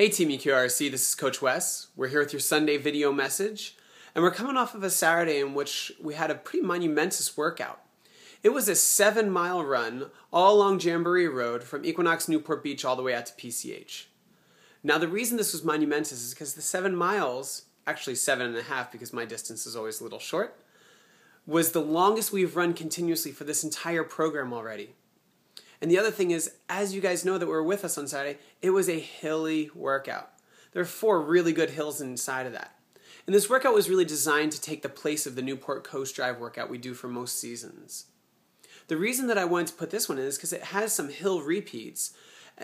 Hey Team EQRC, this is Coach Wes. We're here with your Sunday video message, and we're coming off of a Saturday in which we had a pretty monumentous workout. It was a 7-mile run all along Jamboree Road from Equinox Newport Beach all the way out to PCH. Now the reason this was monumentous is because the 7 miles, actually 7.5 because my distance is always a little short, was the longest we've run continuously for this entire program already. And the other thing is, as you guys know that were with us on Saturday, it was a hilly workout. There are 4 really good hills inside of that. And this workout was really designed to take the place of the Newport Coast Drive workout we do for most seasons. The reason that I wanted to put this one in is because it has some hill repeats.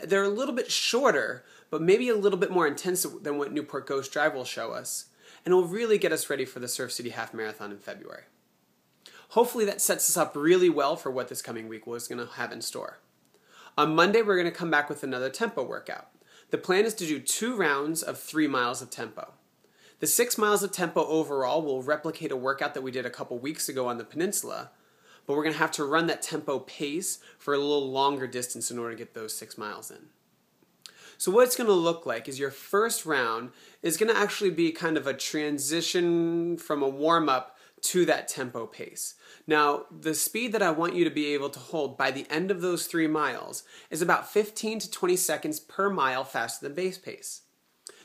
They're a little bit shorter, but maybe a little bit more intense than what Newport Coast Drive will show us. And it will really get us ready for the Surf City Half Marathon in February. Hopefully that sets us up really well for what this coming week was going to have in store. On Monday, we're going to come back with another tempo workout. The plan is to do 2 rounds of 3 miles of tempo. The 6 miles of tempo overall will replicate a workout that we did a couple weeks ago on the peninsula, but we're going to have to run that tempo pace for a little longer distance in order to get those 6 miles in. So what it's going to look like is your first round is going to actually be kind of a transition from a warm-up to that tempo pace. Now, the speed that I want you to be able to hold by the end of those 3 miles is about 15 to 20 seconds per mile faster than base pace.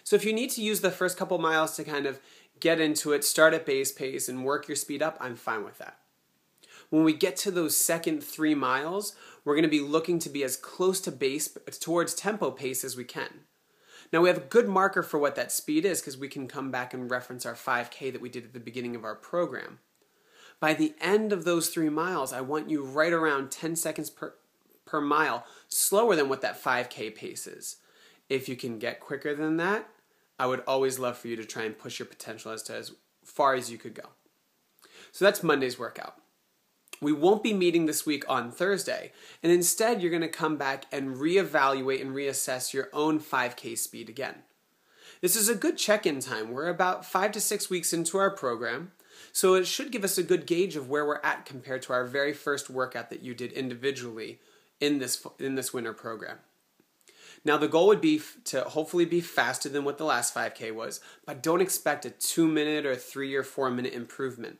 So if you need to use the first couple miles to kind of get into it, start at base pace and work your speed up, I'm fine with that. When we get to those second 3 miles, we're going to be looking to be as close to towards tempo pace as we can. Now we have a good marker for what that speed is because we can come back and reference our 5K that we did at the beginning of our program. By the end of those 3 miles, I want you right around 10 seconds per mile, slower than what that 5K pace is. If you can get quicker than that, I would always love for you to try and push your potential as far as you could go. So that's Monday's workout. We won't be meeting this week on Thursday, and instead you're going to come back and reevaluate and reassess your own 5K speed again. This is a good check-in time. We're about 5 to 6 weeks into our program, so it should give us a good gauge of where we're at compared to our very first workout that you did individually in this winter program. Now the goal would be to hopefully be faster than what the last 5K was, but don't expect a 2-minute or 3 or 4-minute improvement.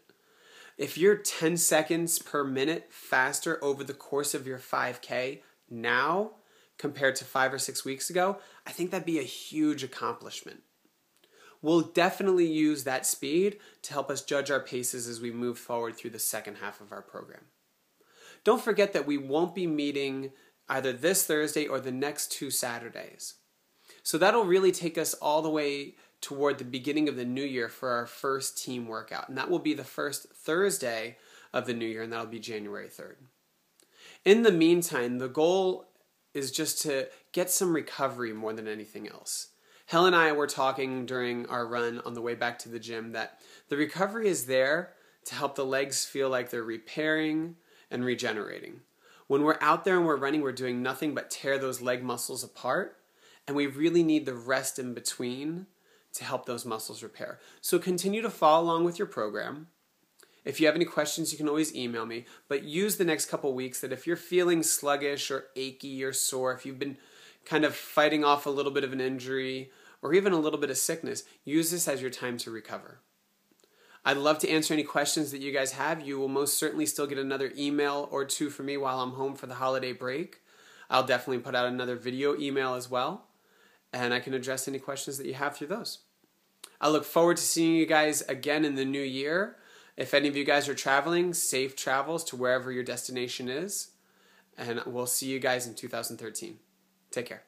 If you're 10 seconds per minute faster over the course of your 5K now compared to 5 or 6 weeks ago, I think that'd be a huge accomplishment. We'll definitely use that speed to help us judge our paces as we move forward through the second half of our program. Don't forget that we won't be meeting either this Thursday or the next 2 Saturdays. So that'll really take us all the way toward the beginning of the new year for our first team workout. And that will be the first Thursday of the new year, and that'll be January 3rd. In the meantime, the goal is just to get some recovery more than anything else. Helen and I were talking during our run on the way back to the gym that the recovery is there to help the legs feel like they're repairing and regenerating. When we're out there and we're running, we're doing nothing but tear those leg muscles apart, and we really need the rest in between to help those muscles repair. So continue to follow along with your program. If you have any questions, you can always email me, but use the next couple weeks that if you're feeling sluggish or achy or sore, if you've been kind of fighting off a little bit of an injury or even a little bit of sickness, use this as your time to recover. I'd love to answer any questions that you guys have. You will most certainly still get another email or 2 from me while I'm home for the holiday break. I'll definitely put out another video email as well, and I can address any questions that you have through those. I look forward to seeing you guys again in the new year. If any of you guys are traveling, safe travels to wherever your destination is, and we'll see you guys in 2013. Take care.